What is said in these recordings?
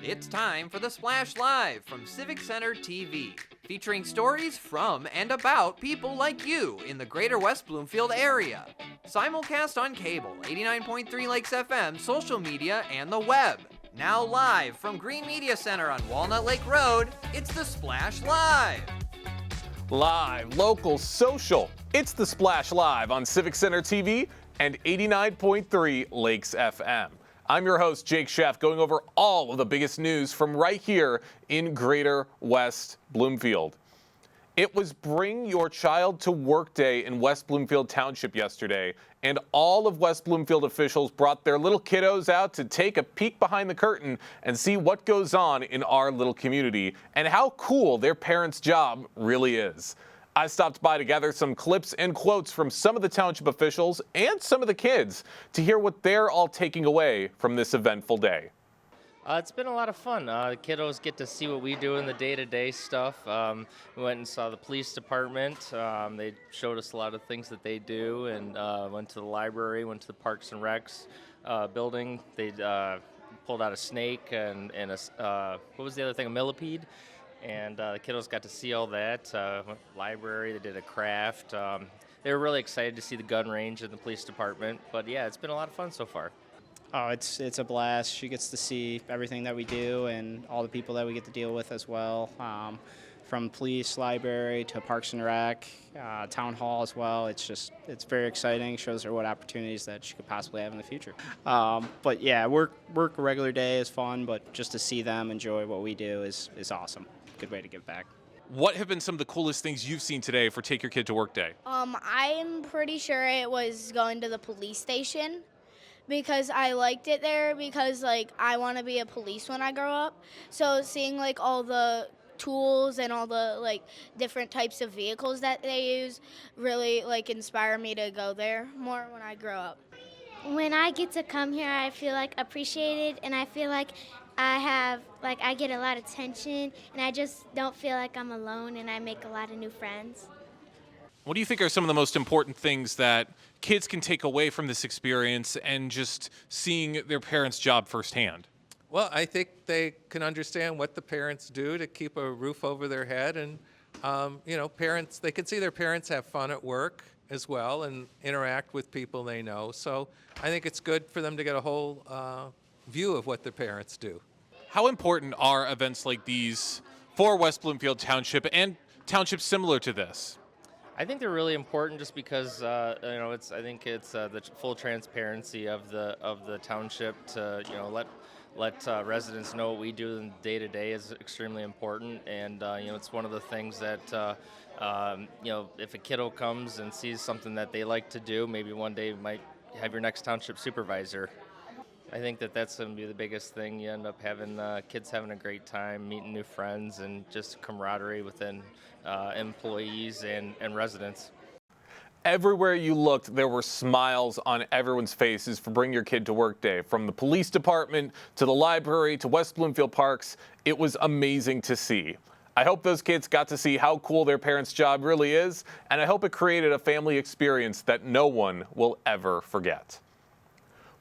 It's time for the Splash Live from Civic Center TV, featuring stories from and about people like you in the greater West Bloomfield area. Simulcast on cable, 89.3 Lakes FM, social media, and the web. Now live from Green Media Center on Walnut Lake Road, it's the Splash Live. Live, local, social. It's the Splash Live on Civic Center TV and 89.3 Lakes FM. I'm your host, Jake Sheff, going over all of the biggest news from right here in Greater West Bloomfield. It was Bring Your Child to Work Day in West Bloomfield Township yesterday, and all of West Bloomfield officials brought their little kiddos out to take a peek behind the curtain and see what goes on in our little community and how cool their parents' job really is. I stopped by to gather some clips and quotes from some of the township officials and some of the kids to hear what they're all taking away from this eventful day. It's been a lot of fun. The kiddos get to see what we do in the day-to-day stuff. We went and saw the police department. They showed us a lot of things that they do, and went to the library, went to the Parks and Recs building. They pulled out a snake and what was the other thing, a millipede? And the kiddos got to see all that. Went to the library, they did a craft. They were really excited to see the gun range in the police department. But yeah, it's been a lot of fun so far. Oh, it's a blast. She gets to see everything that we do and all the people that we get to deal with as well. From police, library to Parks and Rec, town hall as well. It's very exciting. Shows her what opportunities that she could possibly have in the future. But yeah, work a regular day is fun, but just to see them enjoy what we do is awesome. Good way to give back. What have been some of the coolest things you've seen today for Take Your Kid to Work Day? I'm pretty sure it was going to the police station because I liked it there because, I want to be a police when I grow up. So seeing, all the tools and all the, different types of vehicles that they use really, inspire me to go there more when I grow up. When I get to come here, I feel, appreciated, and I feel like I get a lot of attention, and I just don't feel like I'm alone, and I make a lot of new friends. What do you think are some of the most important things that kids can take away from this experience and just seeing their parents' job firsthand? Well, I think they can understand what the parents do to keep a roof over their head, and parents, they can see their parents have fun at work as well and interact with people they know. So I think it's good for them to get a whole view of what their parents do. How important are events like these for West Bloomfield Township and townships similar to this? I think they're really important just because I think it's the full transparency of the township to let residents know what we do in day to day is extremely important, and it's one of the things that if a kiddo comes and sees something that they like to do, maybe one day you might have your next township supervisor. I think that's going to be the biggest thing. You end up having kids having a great time, meeting new friends, and just camaraderie within employees and residents. Everywhere you looked, there were smiles on everyone's faces for Bring Your Kid to Work Day. From the police department to the library to West Bloomfield Parks, it was amazing to see. I hope those kids got to see how cool their parents' job really is, and I hope it created a family experience that no one will ever forget.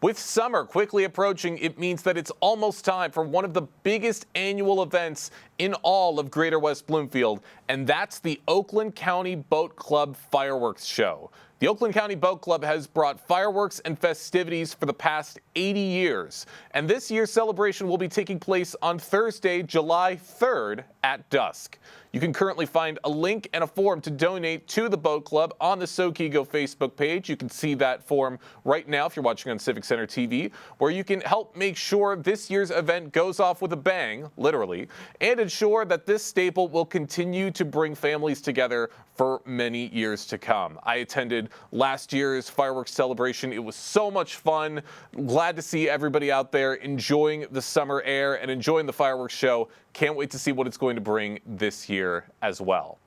With summer quickly approaching, it means that it's almost time for one of the biggest annual events in all of Greater West Bloomfield, and that's the Oakland County Boat Club Fireworks Show. The Oakland County Boat Club has brought fireworks and festivities for the past 80 years, and this year's celebration will be taking place on Thursday, July 3rd at dusk. You can currently find a link and a form to donate to the boat club on the Sokigo Facebook page. You can see that form right now if you're watching on Civic Center TV, where you can help make sure this year's event goes off with a bang, literally, and ensure that this staple will continue to bring families together for many years to come. I attended last year's fireworks celebration. It was so much fun. Glad to see everybody out there enjoying the summer air and enjoying the fireworks show. Can't wait to see what it's going to bring this year as well.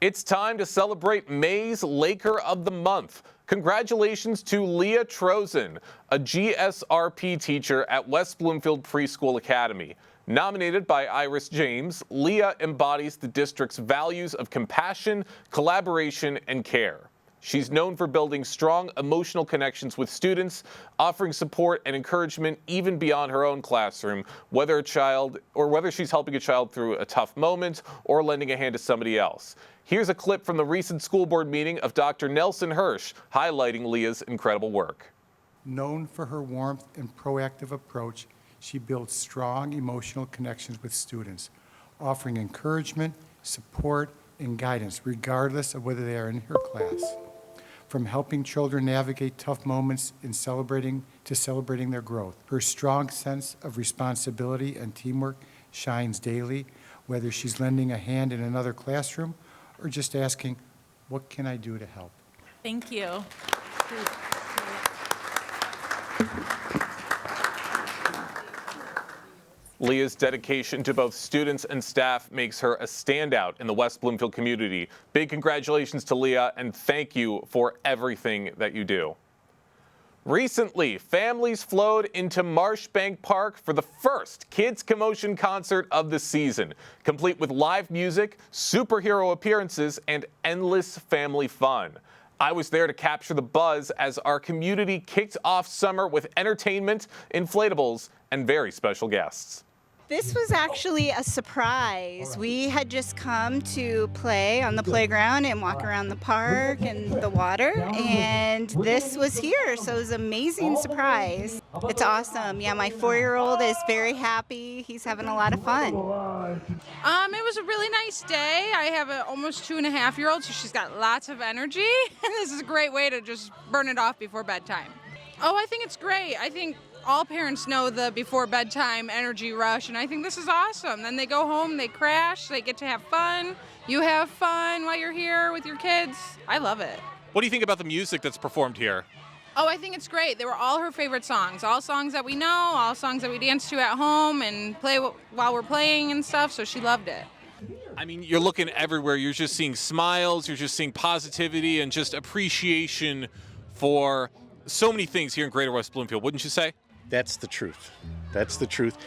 It's time to celebrate May's Laker of the Month. Congratulations to Leah Trozen, a GSRP teacher at West Bloomfield Preschool Academy. Nominated by Iris James, Leah embodies the district's values of compassion, collaboration, and care. She's known for building strong emotional connections with students, offering support and encouragement even beyond her own classroom, whether she's helping a child through a tough moment or lending a hand to somebody else. Here's a clip from the recent school board meeting of Dr. Nelson Hirsch highlighting Leah's incredible work. Known for her warmth and proactive approach, she builds strong emotional connections with students, offering encouragement, support, and guidance regardless of whether they are in her class. From helping children navigate tough moments to celebrating their growth. Her strong sense of responsibility and teamwork shines daily, whether she's lending a hand in another classroom or just asking, what can I do to help? Thank you. Leah's dedication to both students and staff makes her a standout in the West Bloomfield community. Big congratulations to Leah, and thank you for everything that you do. Recently, families flowed into Marshbank Park for the first Kids Commotion concert of the season, complete with live music, superhero appearances, and endless family fun. I was there to capture the buzz as our community kicked off summer with entertainment, inflatables, and very special guests. This was actually a surprise. We had just come to play on the playground and walk around the park and the water, and this was here, so it was an amazing surprise. It's awesome. Yeah, my 4-year-old is very happy. He's having a lot of fun. It was a really nice day. I have an almost 2.5-year-old, so she's got lots of energy, and this is a great way to just burn it off before bedtime. Oh, I think it's great. I think all parents know the before bedtime energy rush, and I think this is awesome. Then they go home, they crash, they get to have fun. You have fun while you're here with your kids. I love it. What do you think about the music that's performed here? Oh, I think it's great. They were all her favorite songs. All songs that we know, all songs that we dance to at home and play while we're playing and stuff, so she loved it. I mean, you're looking everywhere. You're just seeing smiles, you're just seeing positivity and just appreciation for so many things here in Greater West Bloomfield, wouldn't you say? That's the truth. That's the truth.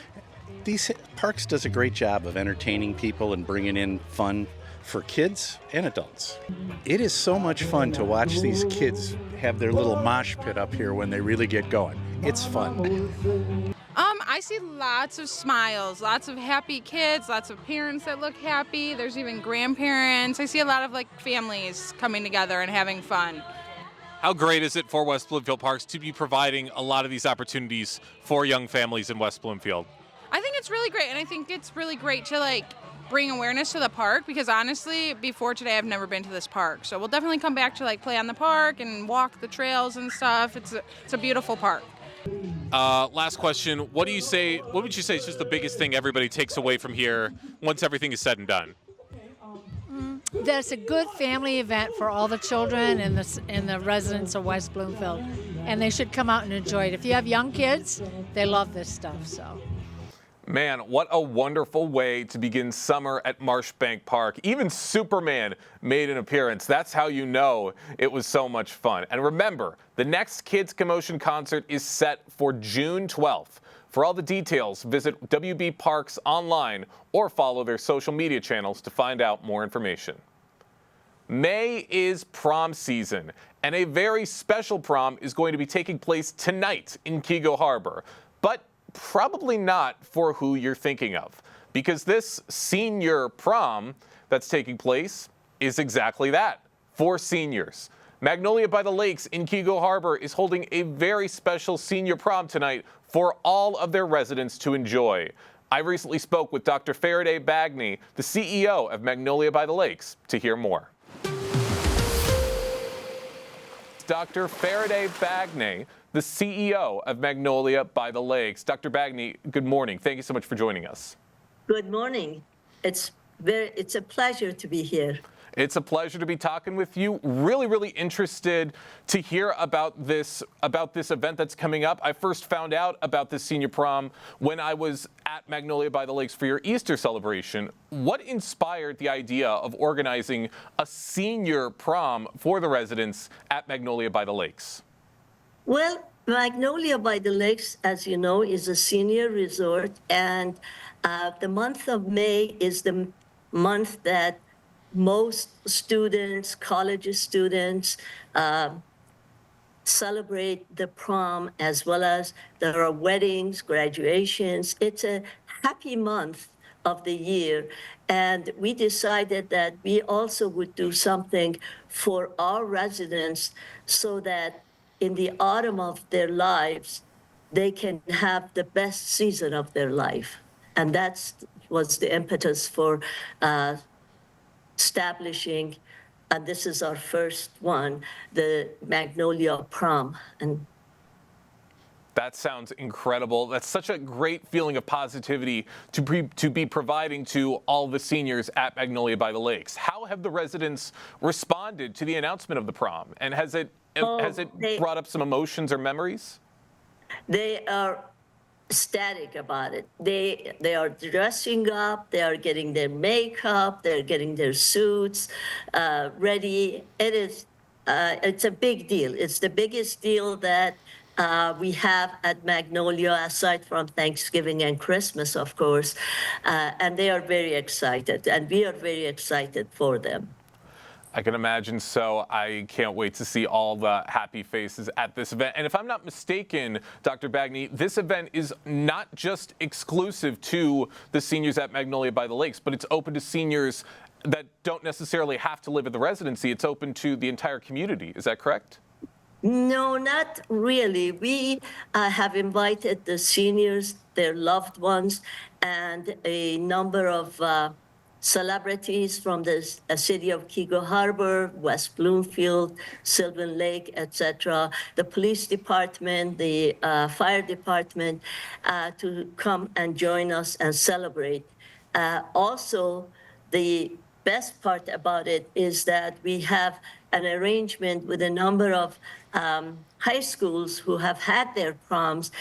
These parks does a great job of entertaining people and bringing in fun for kids and adults. It is so much fun to watch these kids have their little mosh pit up here when they really get going. It's fun. I see lots of smiles, lots of happy kids, lots of parents that look happy. There's even grandparents. I see a lot of families coming together and having fun. How great is it for West Bloomfield Parks to be providing a lot of these opportunities for young families in West Bloomfield? I think it's really great, and I think it's really great to bring awareness to the park, because honestly, before today, I've never been to this park. So we'll definitely come back to play on the park and walk the trails and stuff. It's a beautiful park. Last question. What would you say is just the biggest thing everybody takes away from here once everything is said and done? That it's a good family event for all the children and the residents of West Bloomfield, and they should come out and enjoy it. If you have young kids, they love this stuff. So. Man, what a wonderful way to begin summer at Marshbank Park. Even Superman made an appearance. That's how you know it was so much fun. And remember, the next Kids Commotion concert is set for June 12th. For all the details, visit WB Parks online or follow their social media channels to find out more information. May is prom season, and a very special prom is going to be taking place tonight in Keego Harbor. But probably not for who you're thinking of, because this senior prom that's taking place is exactly that, for seniors. Magnolia by the Lakes in Keego Harbor is holding a very special senior prom tonight for all of their residents to enjoy. I recently spoke with Dr. Faraday Bagney, the CEO of Magnolia by the Lakes, to hear more. Dr. Faraday Bagney, the CEO of Magnolia by the Lakes. Dr. Bagney, good morning. Thank you so much for joining us. Good morning. It's a pleasure to be here. It's a pleasure to be talking with you. Really interested to hear about this event that's coming up. I first found out about this senior prom when I was at Magnolia by the Lakes for your Easter celebration. What inspired the idea of organizing a senior prom for the residents at Magnolia by the Lakes? Well, Magnolia by the Lakes, as you know, is a senior resort, and the month of May is the month that most students, college students, celebrate the prom, as well as there are weddings, graduations. It's a happy month of the year. And we decided that we also would do something for our residents so that in the autumn of their lives, they can have the best season of their life. And that was the impetus for establishing, and this is our first one, the Magnolia Prom. And that sounds incredible. That's such a great feeling of positivity to be providing to all the seniors at Magnolia by the Lakes. How have the residents responded to the announcement of the prom? And has it brought up some emotions or memories? They are ecstatic about it. They are dressing up, they are getting their makeup, they're getting their suits ready. It's a big deal. It's the biggest deal that we have at Magnolia, aside from Thanksgiving and Christmas, of course. And they are very excited, and we are very excited for them. I can imagine so. I can't wait to see all the happy faces at this event. And if I'm not mistaken, Dr. Bagney, this event is not just exclusive to the seniors at Magnolia by the Lakes, but it's open to seniors that don't necessarily have to live at the residency. It's open to the entire community. Is that correct? No, not really. We have invited the seniors, their loved ones, and a number of celebrities from the city of Keego Harbor, West Bloomfield, Sylvan Lake, etc., the police department, the fire department, to come and join us and celebrate. Also, the best part about it is that we have an arrangement with a number of high schools who have had their proms,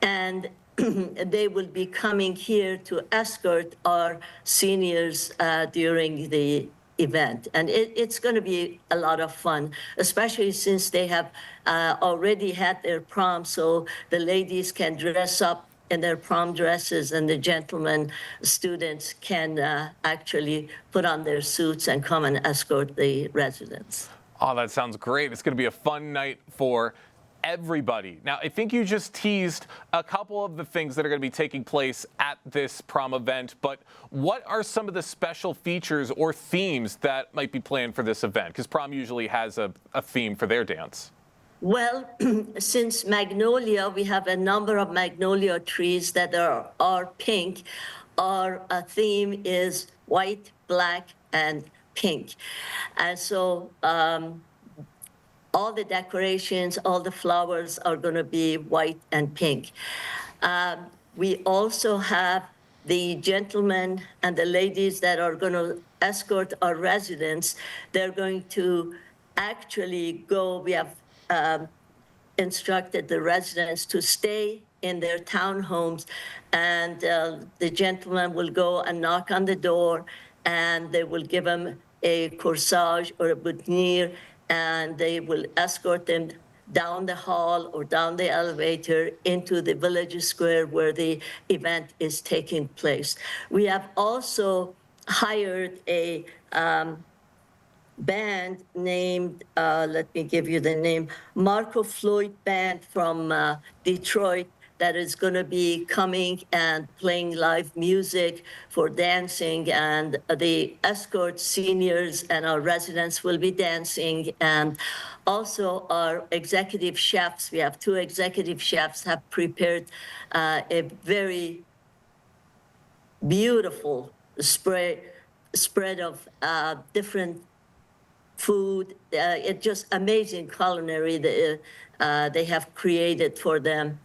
and they will be coming here to escort our seniors during the event. And it's going to be a lot of fun, especially since they have already had their prom, so the ladies can dress up in their prom dresses, and the gentlemen students can actually put on their suits and come and escort the residents. Oh, that sounds great. It's going to be a fun night for everybody. Now, I think you just teased a couple of the things that are going to be taking place at this prom event, but what are some of the special features or themes that might be planned for this event? Because prom usually has a theme for their dance. Well, since Magnolia, we have a number of magnolia trees that are pink. Our theme is white, black, and pink. And so all the decorations, all the flowers are going to be white and pink. We also have the gentlemen and the ladies that are going to escort our residents. They're going to actually go, we have instructed the residents to stay in their townhomes, and the gentleman will go and knock on the door, and they will give them a corsage or a boutonniere, and they will escort them down the hall or down the elevator into the village square where the event is taking place. We have also hired a band named, let me give you the name, Marco Floyd Band from Detroit, that is going to be coming and playing live music for dancing, and the escort seniors and our residents will be dancing. And also our executive chefs, we have 2 executive chefs, have prepared a very beautiful spread of different food. It's just amazing culinary that they have created for them.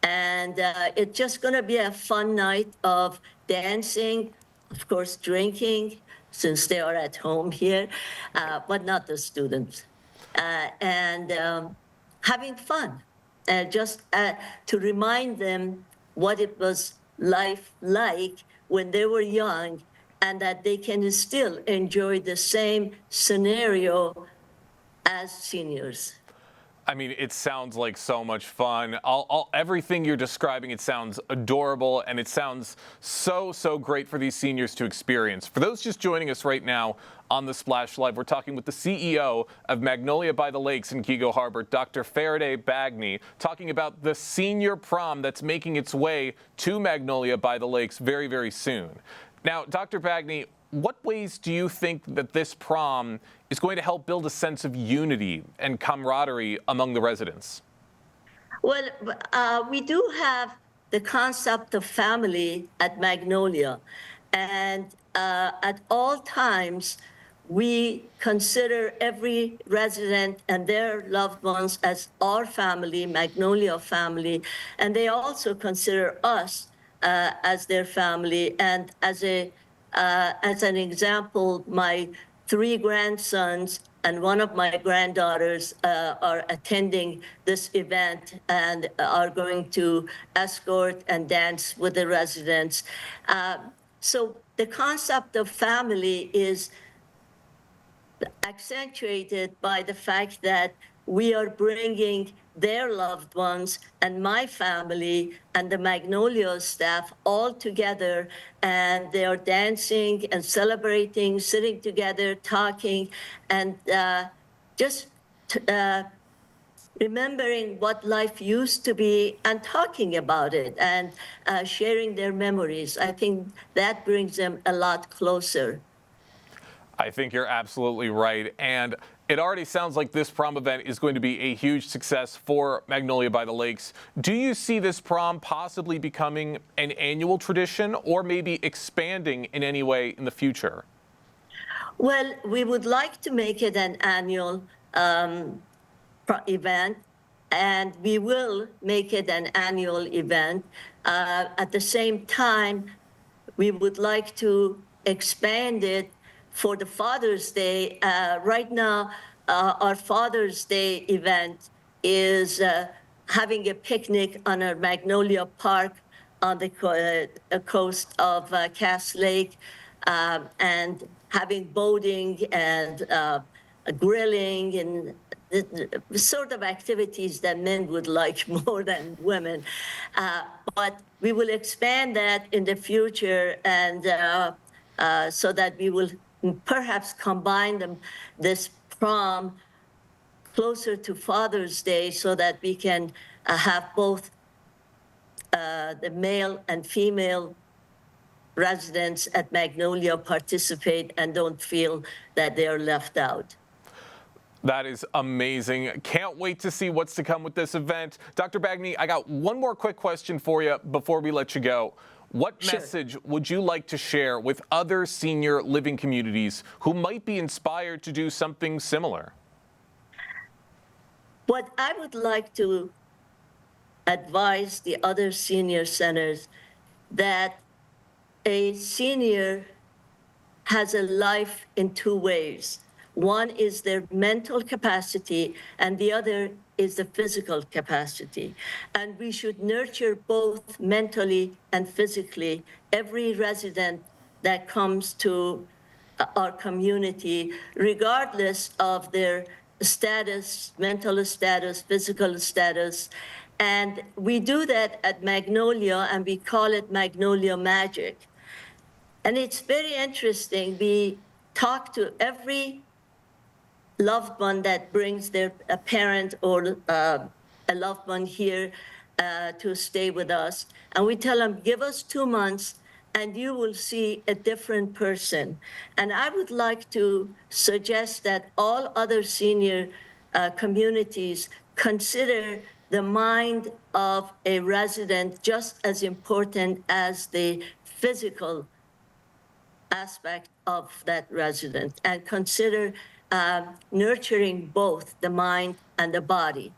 And it's just going to be a fun night of dancing, of course, drinking, since they are at home here, but not the students, and having fun, just to remind them what it was life like when they were young, and that they can still enjoy the same scenario as seniors. I mean, it sounds like so much fun. Everything you're describing, it sounds adorable, and it sounds so great for these seniors to experience. For those just joining us right now on the Splash Live, we're talking with the CEO of Magnolia by the Lakes in Keego Harbor, Dr. Faraday Bagney, talking about the senior prom that's making its way to Magnolia by the Lakes very soon. Now, Dr. Bagney, what ways do you think that this prom is going to help build a sense of unity and camaraderie among the residents? Well, we do have the concept of family at Magnolia. And at all times, we consider every resident and their loved ones as our family, Magnolia family. And they also consider us as their family. And as an example, my 3 grandsons and one of my granddaughters are attending this event and are going to escort and dance with the residents. So the concept of family is accentuated by the fact that we are bringing their loved ones and my family and the Magnolia staff all together, and they are dancing and celebrating, sitting together, talking, and just remembering what life used to be and talking about it and sharing their memories. I think that brings them a lot closer. I think you're absolutely right. And it already sounds like this prom event is going to be a huge success for Magnolia by the Lakes. Do you see this prom possibly becoming an annual tradition or maybe expanding in any way in the future? Well, we would like to make it an annual event, and we will make it an annual event. At the same time, we would like to expand it for the Father's Day. Right now, our Father's Day event is having a picnic on our Magnolia Park on the coast of Cass Lake, and having boating and grilling and the sort of activities that men would like more than women. But we will expand that in the future, and so that we will perhaps combine this prom closer to Father's Day so that we can have both the male and female residents at Magnolia participate and don't feel that they are left out. That is amazing. Can't wait to see what's to come with this event. Dr. Bagney, I got one more quick question for you before we let you go. What message would you like to share with other senior living communities who might be inspired to do something similar? What I would like to advise the other senior centers, that a senior has a life in 2 ways. One is their mental capacity, and the other is the physical capacity. And we should nurture both mentally and physically every resident that comes to our community, regardless of their status, mental status, physical status. And we do that at Magnolia, and we call it Magnolia Magic. And it's very interesting. We talk to every loved one that brings a parent or a loved one here to stay with us. And we tell them, give us 2 months and you will see a different person. And I would like to suggest that all other senior communities consider the mind of a resident just as important as the physical aspect of that resident, and consider nurturing both the mind and the body.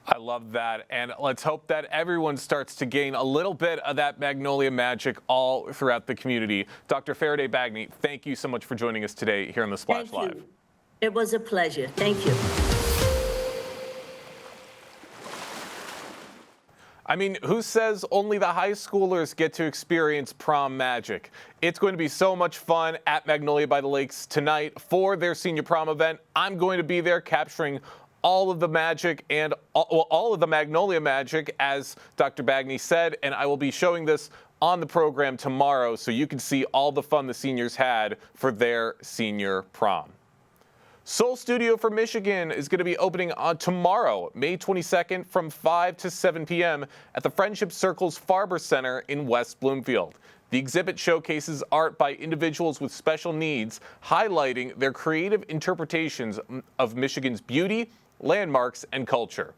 I love that, and let's hope that everyone starts to gain a little bit of that Magnolia magic all throughout the community. Dr. Faraday Bagney, thank you so much for joining us today here on the Splash Live. Thank you. It was a pleasure. Thank you. I mean, who says only the high schoolers get to experience prom magic? It's going to be so much fun at Magnolia by the Lakes tonight for their senior prom event. I'm going to be there capturing all of the magic and all of the Magnolia magic, as Dr. Bagney said, and I will be showing this on the program tomorrow so you can see all the fun the seniors had for their senior prom. Soul Studio for Michigan is going to be opening on tomorrow, May 22nd from 5 to 7 p.m. at the Friendship Circle's Farber Center in West Bloomfield. The exhibit showcases art by individuals with special needs, highlighting their creative interpretations of Michigan's beauty, landmarks, and culture.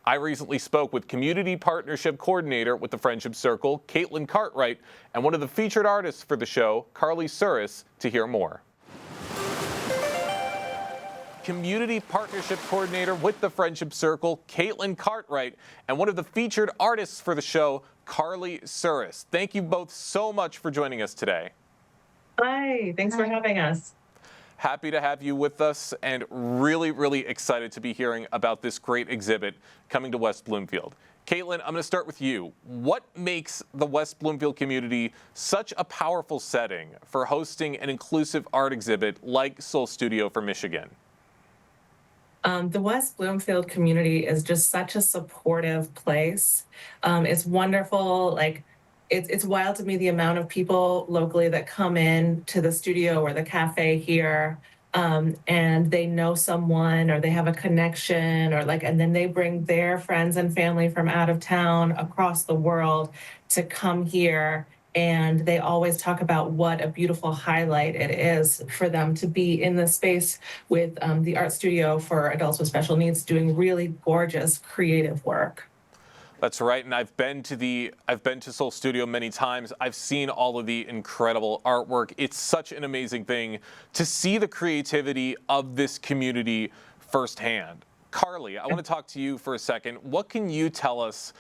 I recently spoke with Community Partnership Coordinator with the Friendship Circle, Caitlin Cartwright, and one of the featured artists for the show, Carly Suris, to hear more. Community Partnership Coordinator with the Friendship Circle, Caitlin Cartwright, and one of the featured artists for the show, Carly Suris. Thank you both so much for joining us today. Hi, thanks for having us. Happy to have you with us and really, really excited to be hearing about this great exhibit coming to West Bloomfield. Caitlin, I'm going to start with you. What makes the West Bloomfield community such a powerful setting for hosting an inclusive art exhibit like Soul Studio for Michigan? The West Bloomfield community is just such a supportive place. It's wonderful. It's wild to me the amount of people locally that come in to the studio or the cafe here, and they know someone or they have a connection and then they bring their friends and family from out of town across the world to come here. And they always talk about what a beautiful highlight it is for them to be in this space with the art studio for adults with special needs doing really gorgeous creative work. That's right, and I've been to Soul Studio many times. I've seen all of the incredible artwork. It's such an amazing thing to see the creativity of this community firsthand. Carly, I want to talk to you for a second. What can you tell us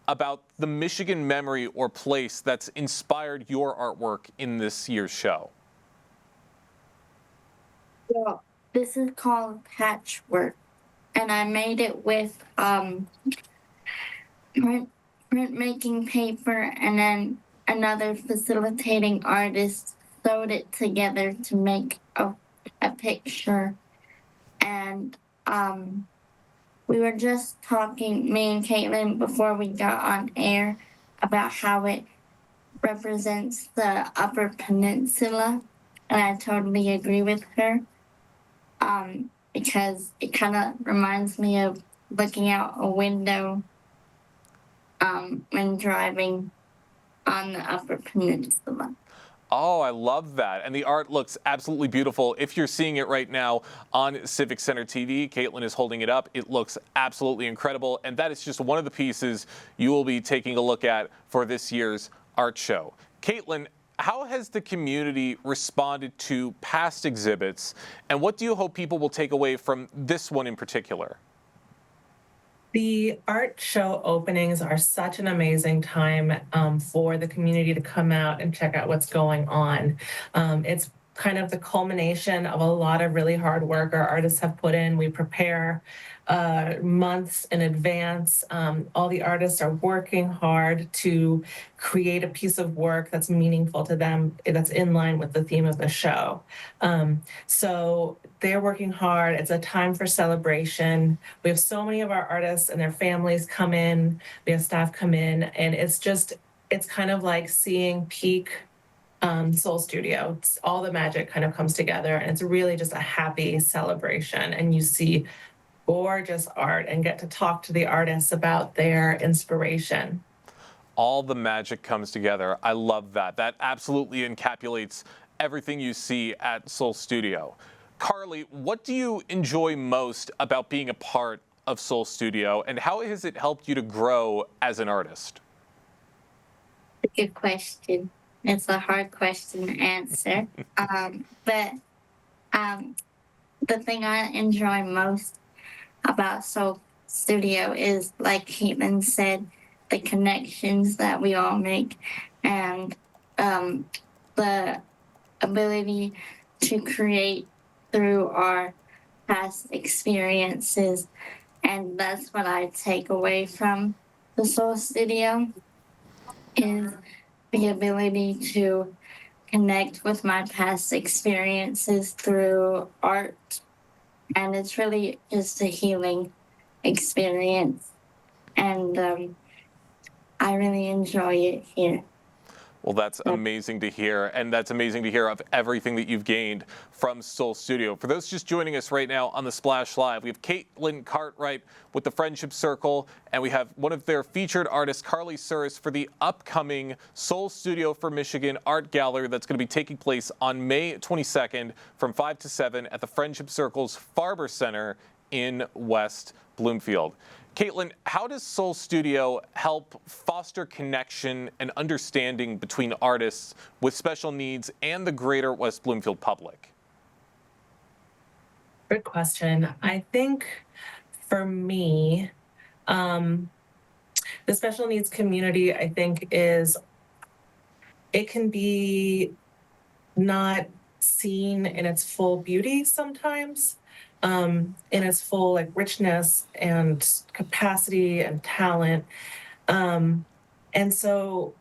about the Michigan memory or place that's inspired your artwork in this year's show? Well, this is called Patchwork, and I made it with printmaking paper, and then another facilitating artist sewed it together to make a picture. And we were just talking, me and Caitlin, before we got on air, about how it represents the Upper Peninsula, and I totally agree with her, because it kind of reminds me of looking out a window when driving on the Upper Peninsula. Oh, I love that. And the art looks absolutely beautiful. If you're seeing it right now on Civic Center TV, Caitlin is holding it up. It looks absolutely incredible. And that is just one of the pieces you will be taking a look at for this year's art show. Caitlin, how has the community responded to past exhibits? And what do you hope people will take away from this one in particular? The art show openings are such an amazing time for the community to come out and check out what's going on. It's kind of the culmination of a lot of really hard work our artists have put in. We prepare months in advance. All the artists are working hard to create a piece of work that's meaningful to them, that's in line with the theme of the show. So they're working hard. It's a time for celebration. We have so many of our artists and their families come in. We have staff come in, and it's kind of like seeing peak Soul Studio. All the magic kind of comes together, and it's really just a happy celebration. And you see gorgeous art and get to talk to the artists about their inspiration. All the magic comes together. I love that. That absolutely encapsulates everything you see at Soul Studio. Carly, what do you enjoy most about being a part of Soul Studio, and how has it helped you to grow as an artist? Good question. It's a hard question to answer. But the thing I enjoy most about Soul Studio is, like Caitlin said, the connections that we all make, and the ability to create through our past experiences. And that's what I take away from the Soul Studio, is the ability to connect with my past experiences through art and it's really just a healing experience, and I really enjoy it here. Well, that's amazing to hear, and that's amazing to hear of everything that you've gained from Soul Studio. For those just joining us right now on the Splash Live, we have Caitlin Cartwright with the Friendship Circle, and we have one of their featured artists, Carly Suris, for the upcoming Soul Studio for Michigan Art Gallery that's going to be taking place on May 22nd from 5 to 7 at the Friendship Circle's Farber Center in West Bloomfield. Caitlin, how does Soul Studio help foster connection and understanding between artists with special needs and the greater West Bloomfield public? Good question. I think for me, the special needs community, I think, it can be not seen in its full beauty sometimes, in its full like richness and capacity and talent. And so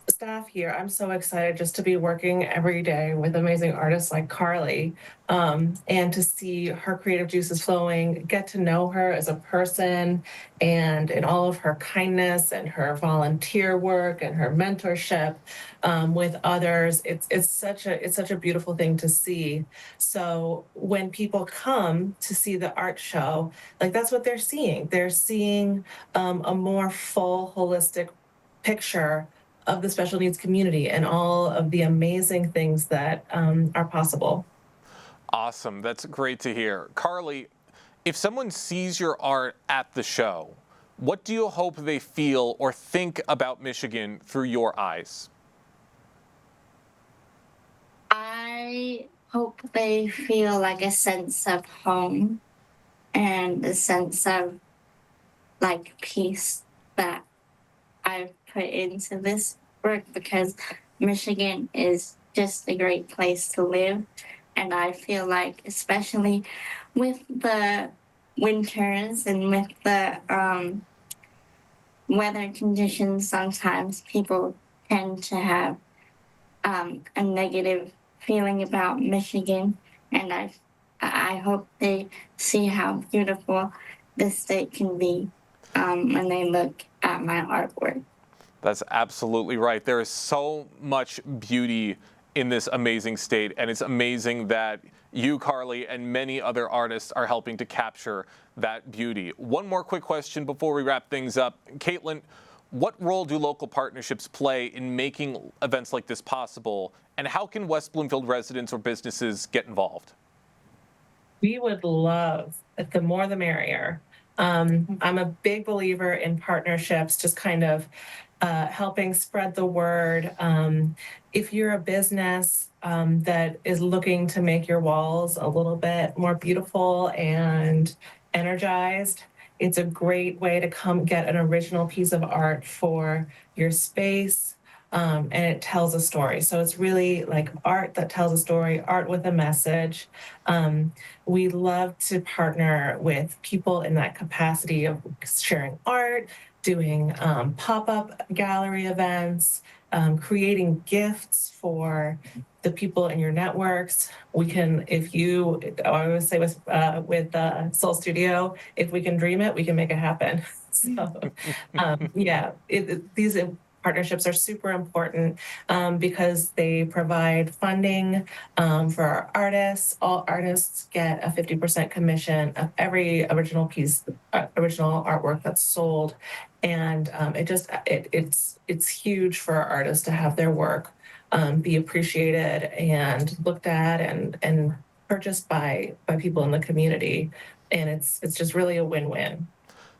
staff here, I'm so excited just to be working every day with amazing artists like Carly, and to see her creative juices flowing, get to know her as a person, and in all of her kindness and her volunteer work and her mentorship with others. It's such a beautiful thing to see. So when people come to see the art show, like that's what they're seeing. They're seeing a more full, holistic picture of the special needs community and all of the amazing things that are possible. Awesome. That's great to hear. Carly, if someone sees your art at the show, what do you hope they feel or think about Michigan through your eyes? I hope they feel like a sense of home and a sense of like peace that I've put into this work, because Michigan is just a great place to live. And I feel like, especially with the winters and with the weather conditions, sometimes people tend to have a negative feeling about Michigan. And I hope they see how beautiful this state can be when they look at my artwork. That's absolutely right. There is so much beauty in this amazing state, and it's amazing that you, Carly, and many other artists are helping to capture that beauty. One more quick question before we wrap things up. Caitlin, what role do local partnerships play in making events like this possible, and how can West Bloomfield residents or businesses get involved? We would love, the more the merrier. I'm a big believer in partnerships, just kind of helping spread the word. If you're a business that is looking to make your walls a little bit more beautiful and energized, it's a great way to come get an original piece of art for your space. And it tells a story. So it's really like art that tells a story, art with a message. We love to partner with people in that capacity of sharing art, doing pop-up gallery events, creating gifts for the people in your networks. We can, I always say with Soul Studio, if we can dream it, we can make it happen. So these partnerships are super important because they provide funding for our artists. All artists get a 50% commission of every original artwork that's sold. And it's huge for our artists to have their work be appreciated and looked at and purchased by people in the community. And it's just really a win-win.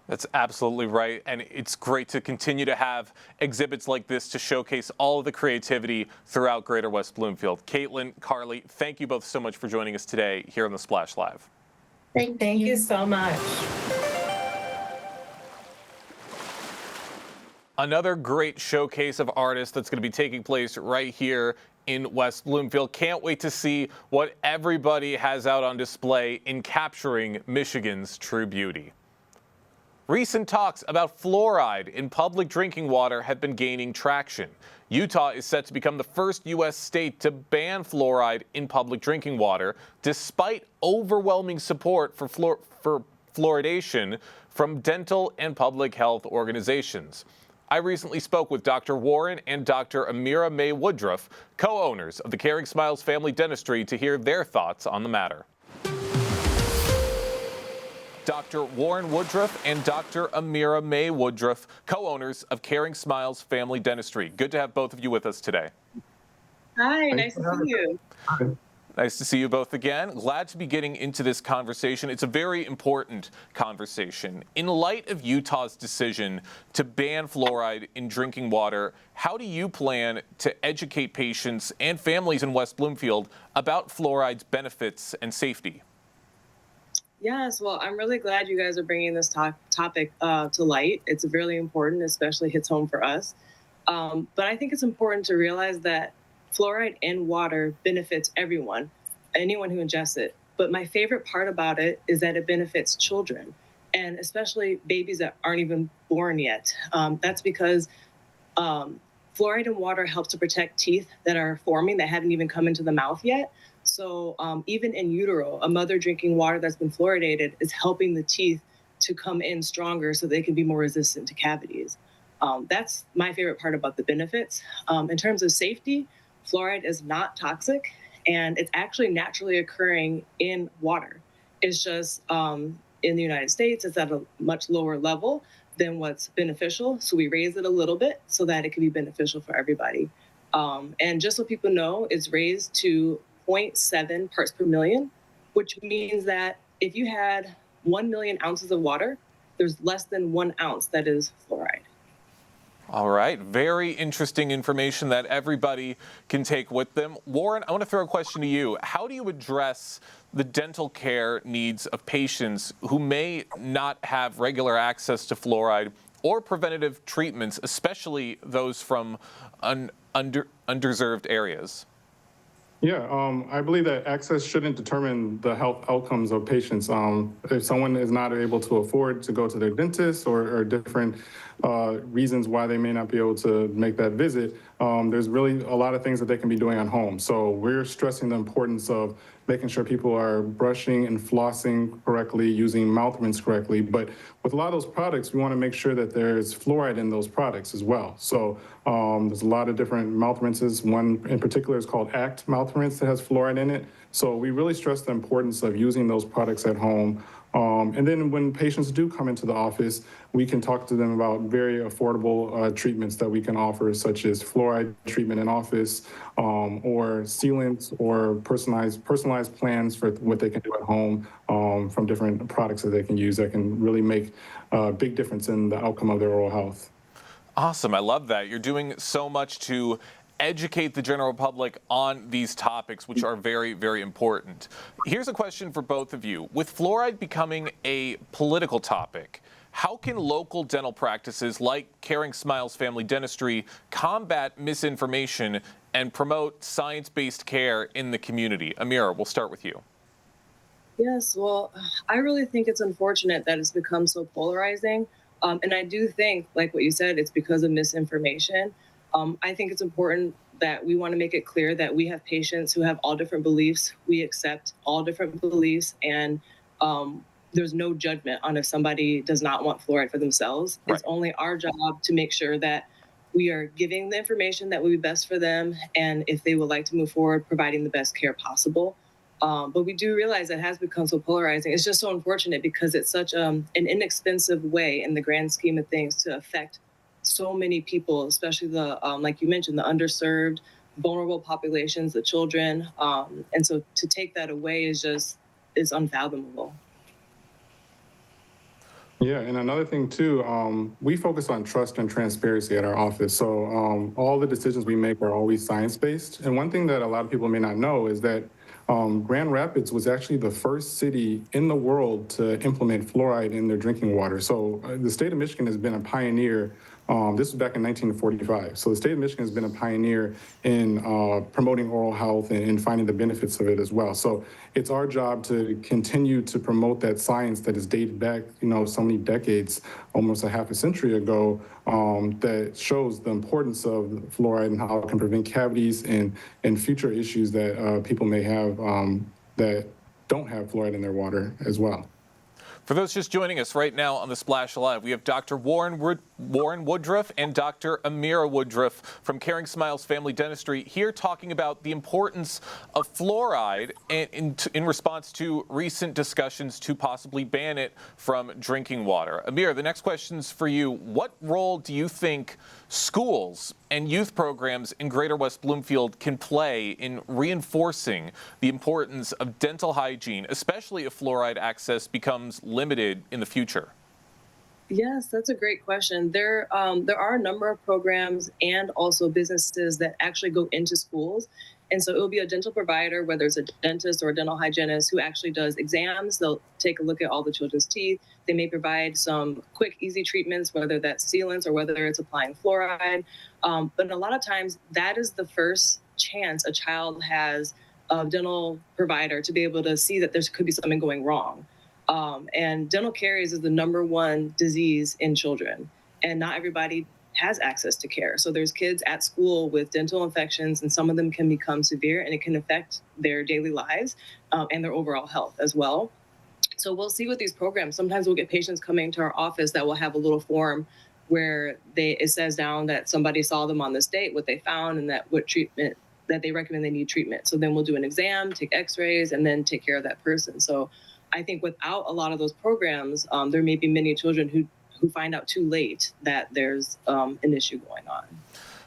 That's absolutely right, and it's great to continue to have exhibits like this to showcase all of the creativity throughout Greater West Bloomfield. Caitlin, Carly, thank you both so much for joining us today here on the Splash Live. Thank you so much. Another great showcase of artists that's going to be taking place right here in West Bloomfield. Can't wait to see what everybody has out on display in capturing Michigan's true beauty. Recent talks about fluoride in public drinking water have been gaining traction. Utah is set to become the first U.S. state to ban fluoride in public drinking water, despite overwhelming support for fluoridation from dental and public health organizations. I recently spoke with Dr. Warren and Dr. Amira Mae Woodruff, co-owners of the Caring Smiles Family Dentistry, to hear their thoughts on the matter. Dr. Warren Woodruff and Dr. Amira Mae Woodruff, co-owners of Caring Smiles Family Dentistry. Good to have both of you with us today. Hi, nice to see you. Nice to see you both again. Glad to be getting into this conversation. It's a very important conversation. In light of Utah's decision to ban fluoride in drinking water, how do you plan to educate patients and families in West Bloomfield about fluoride's benefits and safety? Yes, well, I'm really glad you guys are bringing this topic to light. It's really important, especially hits home for us. But I think it's important to realize that fluoride in water benefits everyone, anyone who ingests it. But my favorite part about it is that it benefits children, and especially babies that aren't even born yet. That's because fluoride in water helps to protect teeth that are forming that haven't even come into the mouth yet. So even in utero, a mother drinking water that's been fluoridated is helping the teeth to come in stronger so they can be more resistant to cavities. That's my favorite part about the benefits. In terms of safety, fluoride is not toxic, and it's actually naturally occurring in water. It's just in the United States, it's at a much lower level than what's beneficial. So we raise it a little bit so that it can be beneficial for everybody. And just so people know, it's raised to 0.7 parts per million, which means that if you had 1 million ounces of water, there's less than 1 ounce that is fluoride. All right, very interesting information that everybody can take with them. Warren, I want to throw a question to you. How do you address the dental care needs of patients who may not have regular access to fluoride or preventative treatments, especially those from underserved areas? Yeah, I believe that access shouldn't determine the health outcomes of patients. If someone is not able to afford to go to their dentist or different reasons why they may not be able to make that visit, there's really a lot of things that they can be doing at home. So we're stressing the importance of making sure people are brushing and flossing correctly, using mouth rinse correctly. But with a lot of those products, we want to make sure that there's fluoride in those products as well. So there's a lot of different mouth rinses. One in particular is called ACT mouth rinse that has fluoride in it. So we really stress the importance of using those products at home. And then when patients do come into the office, we can talk to them about very affordable treatments that we can offer, such as fluoride treatment in office, or sealants, or personalized plans for what they can do at home from different products that they can use that can really make a big difference in the outcome of their oral health. Awesome, I love that. You're doing so much to educate the general public on these topics, which are very, very important. Here's a question for both of you. With fluoride becoming a political topic, how can local dental practices like Caring Smiles Family Dentistry combat misinformation and promote science-based care in the community? Amira, we'll start with you. Yes, well, I really think it's unfortunate that it's become so polarizing. And I do think, like what you said, it's because of misinformation. I think it's important that we want to make it clear that we have patients who have all different beliefs. We accept all different beliefs, and there's no judgment on if somebody does not want fluoride for themselves. Right. It's only our job to make sure that we are giving the information that would be best for them, and if they would like to move forward, providing the best care possible. But we do realize it has become so polarizing. It's just so unfortunate because it's such an inexpensive way in the grand scheme of things to affect so many people, especially the, like you mentioned, the underserved, vulnerable populations, the children. And so to take that away is unfathomable. Yeah, and another thing too, we focus on trust and transparency at our office. So all the decisions we make are always science-based. And one thing that a lot of people may not know is that Grand Rapids was actually the first city in the world to implement fluoride in their drinking water. So the state of Michigan has been a pioneer This was back in 1945. So the state of Michigan has been a pioneer in promoting oral health and finding the benefits of it as well. So it's our job to continue to promote that science that is dated back, so many decades, almost a half a century ago, that shows the importance of fluoride and how it can prevent cavities and future issues that people may have that don't have fluoride in their water as well. For those just joining us right now on the Splash Live, we have Dr. Warren Woodruff and Dr. Amira Woodruff from Caring Smiles Family Dentistry here talking about the importance of fluoride in response to recent discussions to possibly ban it from drinking water. Amira, the next question's for you. What role do you think schools and youth programs in Greater West Bloomfield can play in reinforcing the importance of dental hygiene, especially if fluoride access becomes limited in the future? Yes, that's a great question. There are a number of programs and also businesses that actually go into schools. And so it will be a dental provider, whether it's a dentist or a dental hygienist, who actually does exams. They'll take a look at all the children's teeth. They may provide some quick, easy treatments, whether that's sealants or whether it's applying fluoride. But a lot of times that is the first chance a child has a dental provider to be able to see that there could be something going wrong. And dental caries is the #1 disease in children, and not everybody has access to care. So there's kids at school with dental infections, and some of them can become severe, and it can affect their daily lives and their overall health as well. So we'll see with these programs. Sometimes we'll get patients coming to our office that will have a little form where it says down that somebody saw them on this date, what they found, and that what treatment that they recommend they need treatment. So then we'll do an exam, take x-rays, and then take care of that person. So I think without a lot of those programs, there may be many children who find out too late that there's an issue going on.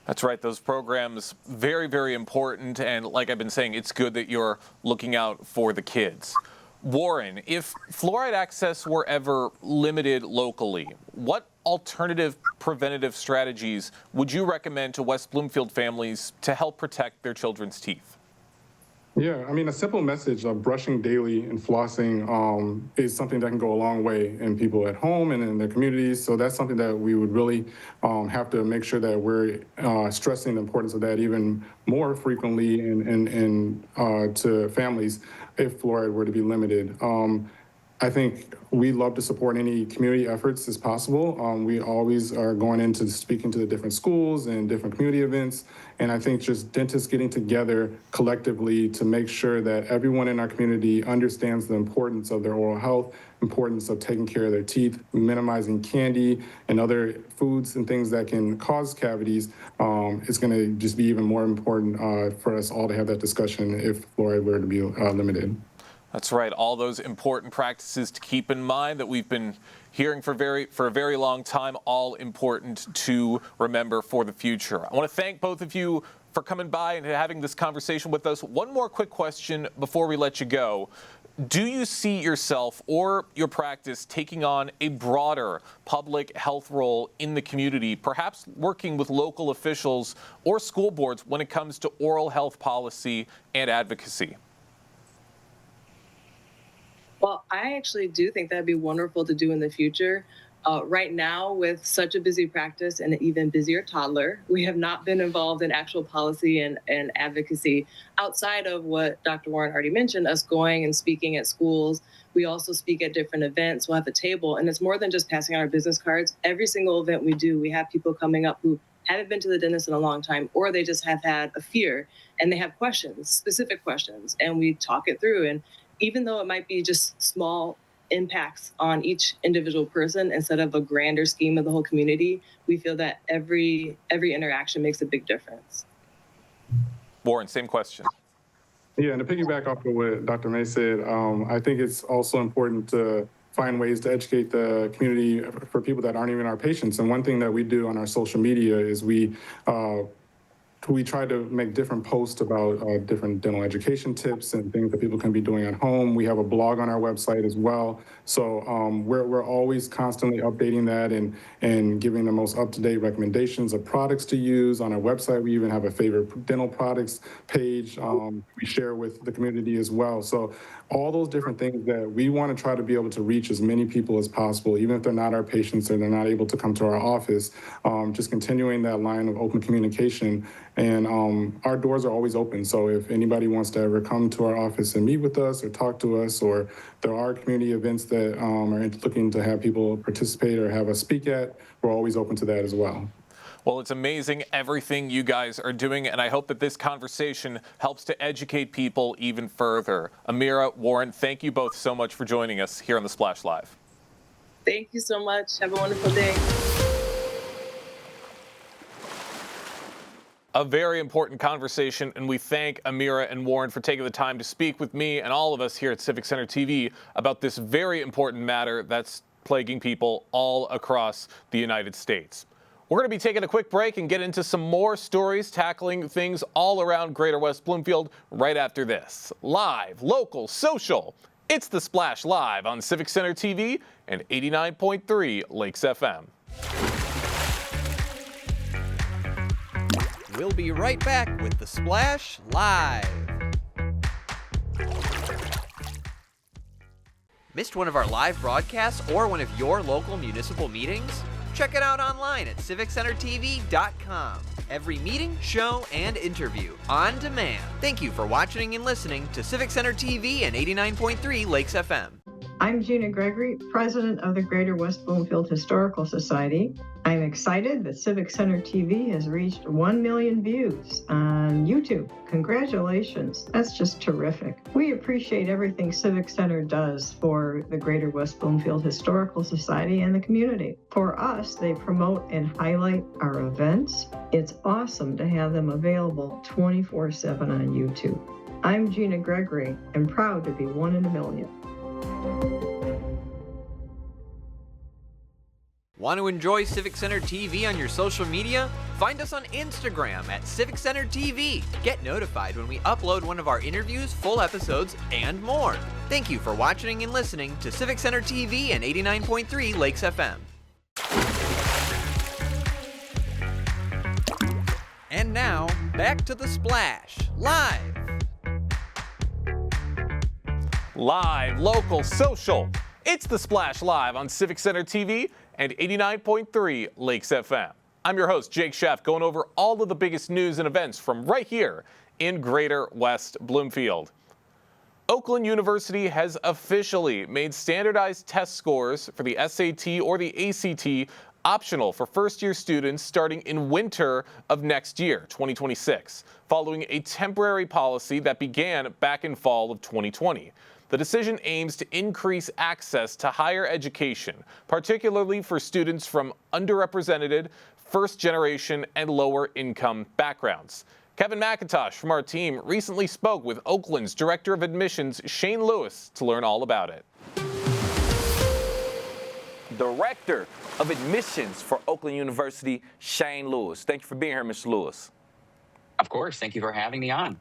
That's right. Those programs, very, very important. And like I've been saying, it's good that you're looking out for the kids. Warren, if fluoride access were ever limited locally, what alternative preventative strategies would you recommend to West Bloomfield families to help protect their children's teeth? Yeah, I mean, a simple message of brushing daily and flossing is something that can go a long way in people at home and in their communities. So that's something that we would really have to make sure that we're stressing the importance of that even more frequently and to families if fluoride were to be limited. I think we love to support any community efforts as possible. We always are going into speaking to the different schools and different community events. And I think just dentists getting together collectively to make sure that everyone in our community understands the importance of their oral health, importance of taking care of their teeth, minimizing candy and other foods and things that can cause cavities is going to just be even more important for us all to have that discussion if fluoride were to be limited. That's right. All those important practices to keep in mind that we've been hearing for a very long time, all important to remember for the future. I want to thank both of you for coming by and having this conversation with us. One more quick question before we let you go. Do you see yourself or your practice taking on a broader public health role in the community, perhaps working with local officials or school boards when it comes to oral health policy and advocacy? Well, I actually do think that'd be wonderful to do in the future. Right now, with such a busy practice and an even busier toddler, we have not been involved in actual policy and advocacy outside of what Dr. Warren already mentioned, us going and speaking at schools. We also speak at different events. We'll have a table, and it's more than just passing out our business cards. Every single event we do, we have people coming up who haven't been to the dentist in a long time, or they just have had a fear and they have questions, specific questions, and we talk it through. And even though it might be just small impacts on each individual person instead of a grander scheme of the whole community, we feel that every interaction makes a big difference. Warren, same question. Yeah, and to piggyback off of what Dr. May said, I think it's also important to find ways to educate the community for people that aren't even our patients. And one thing that we do on our social media is we we try to make different posts about different dental education tips and things that people can be doing at home. We have a blog on our website as well. So we're always constantly updating that and giving the most up-to-date recommendations of products to use. On our website, we even have a favorite dental products page we share with the community as well. So all those different things that we want to try to be able to reach as many people as possible, even if they're not our patients or they're not able to come to our office, just continuing that line of open communication. And our doors are always open. So if anybody wants to ever come to our office and meet with us or talk to us, or there are community events that are looking to have people participate or have us speak at, we're always open to that as well. Well, it's amazing everything you guys are doing, and I hope that this conversation helps to educate people even further. Amira, Warren, thank you both so much for joining us here on The Splash Live. Thank you so much. Have a wonderful day. A very important conversation, and we thank Amira and Warren for taking the time to speak with me and all of us here at Civic Center TV about this very important matter that's plaguing people all across the United States. We're going to be taking a quick break and get into some more stories tackling things all around Greater West Bloomfield right after this. Live, local, social. It's The Splash Live on Civic Center TV and 89.3 Lakes FM. We'll be right back with The Splash Live. Missed one of our live broadcasts or one of your local municipal meetings? Check it out online at civiccentertv.com. Every meeting, show, and interview on demand. Thank you for watching and listening to Civic Center TV and 89.3 Lakes FM. I'm Gina Gregory, president of the Greater West Bloomfield Historical Society. I'm excited that Civic Center TV has reached 1 million views on YouTube. Congratulations. That's just terrific. We appreciate everything Civic Center does for the Greater West Bloomfield Historical Society and the community. For us, they promote and highlight our events. It's awesome to have them available 24/7 on YouTube. I'm Gina Gregory and proud to be one in a million. Want to enjoy Civic Center TV on your social media? Find us on Instagram at Civic Center TV. Get notified when we upload one of our interviews, full episodes, and more. Thank you for watching and listening to Civic Center TV and 89.3 Lakes FM. And now, back to The Splash, live. Live, local, social. It's The Splash Live on Civic Center TV and 89.3 Lakes FM. I'm your host, Jake Sheff, going over all of the biggest news and events from right here in Greater West Bloomfield. Oakland University has officially made standardized test scores for the SAT or the ACT optional for first-year students starting in winter of next year, 2026, following a temporary policy that began back in fall of 2020. The decision aims to increase access to higher education, particularly for students from underrepresented, first-generation, and lower-income backgrounds. Kevin McIntosh from our team recently spoke with Oakland's Director of Admissions, Shane Lewis, to learn all about it. Director of Admissions for Oakland University, Shane Lewis. Thank you for being here, Mr. Lewis. Of course. Thank you for having me on.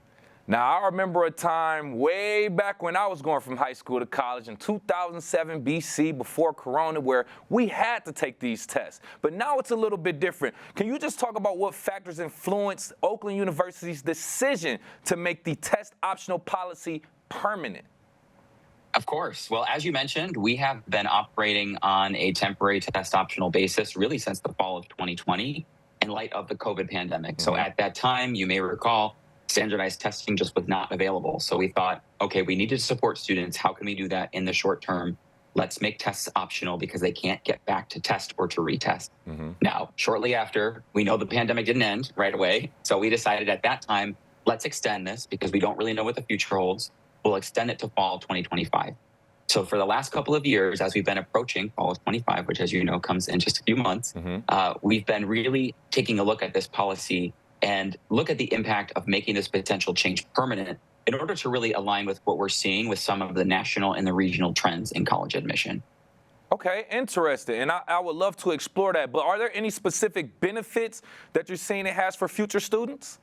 Now, I remember a time way back when I was going from high school to college in 2007 BC, before Corona, where we had to take these tests. But now it's a little bit different. Can you just talk about what factors influenced Oakland University's decision to make the test optional policy permanent? Of course. Well, as you mentioned, we have been operating on a temporary test optional basis really since the fall of 2020 in light of the COVID pandemic. So at that time, you may recall, standardized testing just was not available. So we thought, okay, we need to support students. How can we do that in the short term? Let's make tests optional because they can't get back to test or to retest. Now, shortly after, we know the pandemic didn't end right away. So we decided at that time, let's extend this because we don't really know what the future holds. We'll extend it to fall 2025. So for the last couple of years, as we've been approaching fall of 25, which as you know, comes in just a few months, we've been really taking a look at this policy and look at the impact of making this potential change permanent in order to really align with what we're seeing with some of the national and the regional trends in college admission. Okay, interesting. And I would love to explore that. But are there any specific benefits that you're seeing it has for future students?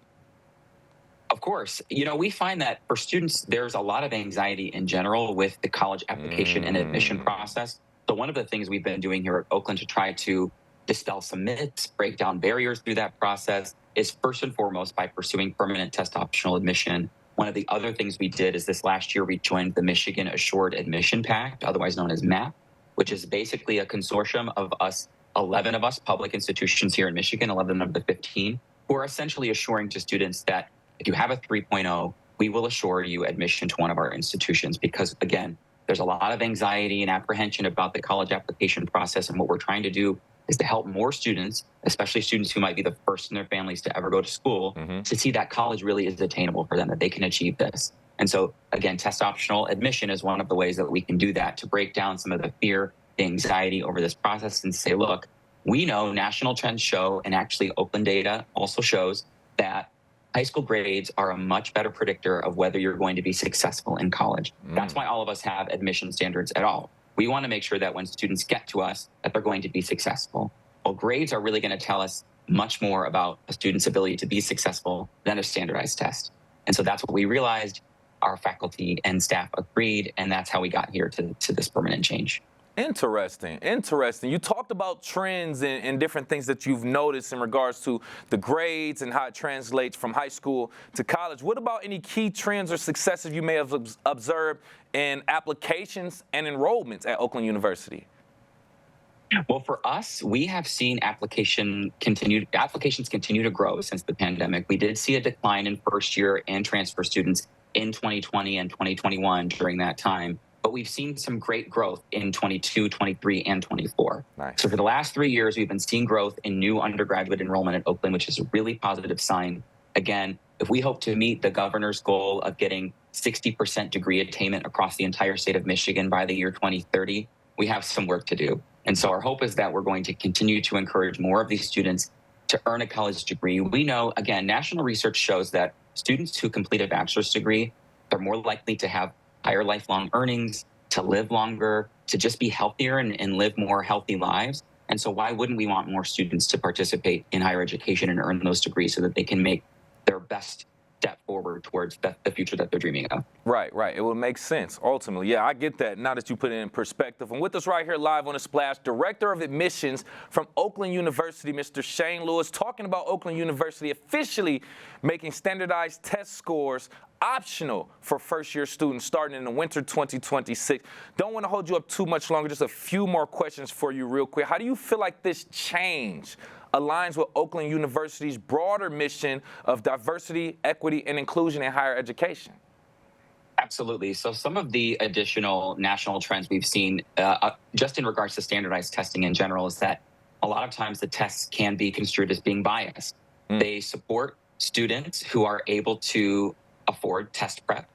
Of course. We find that for students, there's a lot of anxiety in general with the college application and admission process. So one of the things we've been doing here at Oakland to try to dispel some myths, break down barriers through that process is first and foremost by pursuing permanent test optional admission. One of the other things we did is this last year we joined the Michigan Assured Admission Pact, otherwise known as MAP, which is basically a consortium of 11 of us public institutions here in Michigan, 11 of the 15, who are essentially assuring to students that if you have a 3.0, we will assure you admission to one of our institutions because, again, there's a lot of anxiety and apprehension about the college application process. And what we're trying to do is to help more students, especially students who might be the first in their families to ever go to school, to see that college really is attainable for them, that they can achieve this. And so, again, test optional admission is one of the ways that we can do that to break down some of the fear, the anxiety over this process and say, look, we know national trends show, and actually Oakland data also shows that high school grades are a much better predictor of whether you're going to be successful in college. That's why all of us have admission standards at all. We want to make sure that when students get to us, that they're going to be successful. Well, grades are really going to tell us much more about a student's ability to be successful than a standardized test. And so that's what we realized. Our faculty and staff agreed, and that's how we got here to this permanent change. Interesting. You talked about trends and different things that you've noticed in regards to the grades and how it translates from high school to college. What about any key trends or successes you may have observed in applications and enrollments at Oakland University? Well, for us, we have seen applications continue to grow since the pandemic. We did see a decline in first year and transfer students in 2020 and 2021 during that time. But we've seen some great growth in 22, 23, and 24. Nice. So for the last 3 years, we've been seeing growth in new undergraduate enrollment at Oakland, which is a really positive sign. Again, if we hope to meet the governor's goal of getting 60% degree attainment across the entire state of Michigan by the year 2030, we have some work to do. And so our hope is that we're going to continue to encourage more of these students to earn a college degree. We know, again, national research shows that students who complete a bachelor's degree, they're more likely to have higher lifelong earnings, to live longer, to just be healthier and live more healthy lives. And so why wouldn't we want more students to participate in higher education and earn those degrees so that they can make their best step forward towards the future that they're dreaming of? Right. It would make sense, ultimately. Yeah, I get that, now that you put it in perspective. And with us right here live on The Splash, Director of Admissions from Oakland University, Mr. Shane Lewis, talking about Oakland University officially making standardized test scores optional for first-year students starting in the winter 2026. Don't want to hold you up too much longer. Just a few more questions for you real quick. How do you feel like this change aligns with Oakland University's broader mission of diversity, equity, and inclusion in higher education? Absolutely. So some of the additional national trends we've seen just in regards to standardized testing in general is that a lot of times the tests can be construed as being biased. They support students who are able to afford test prep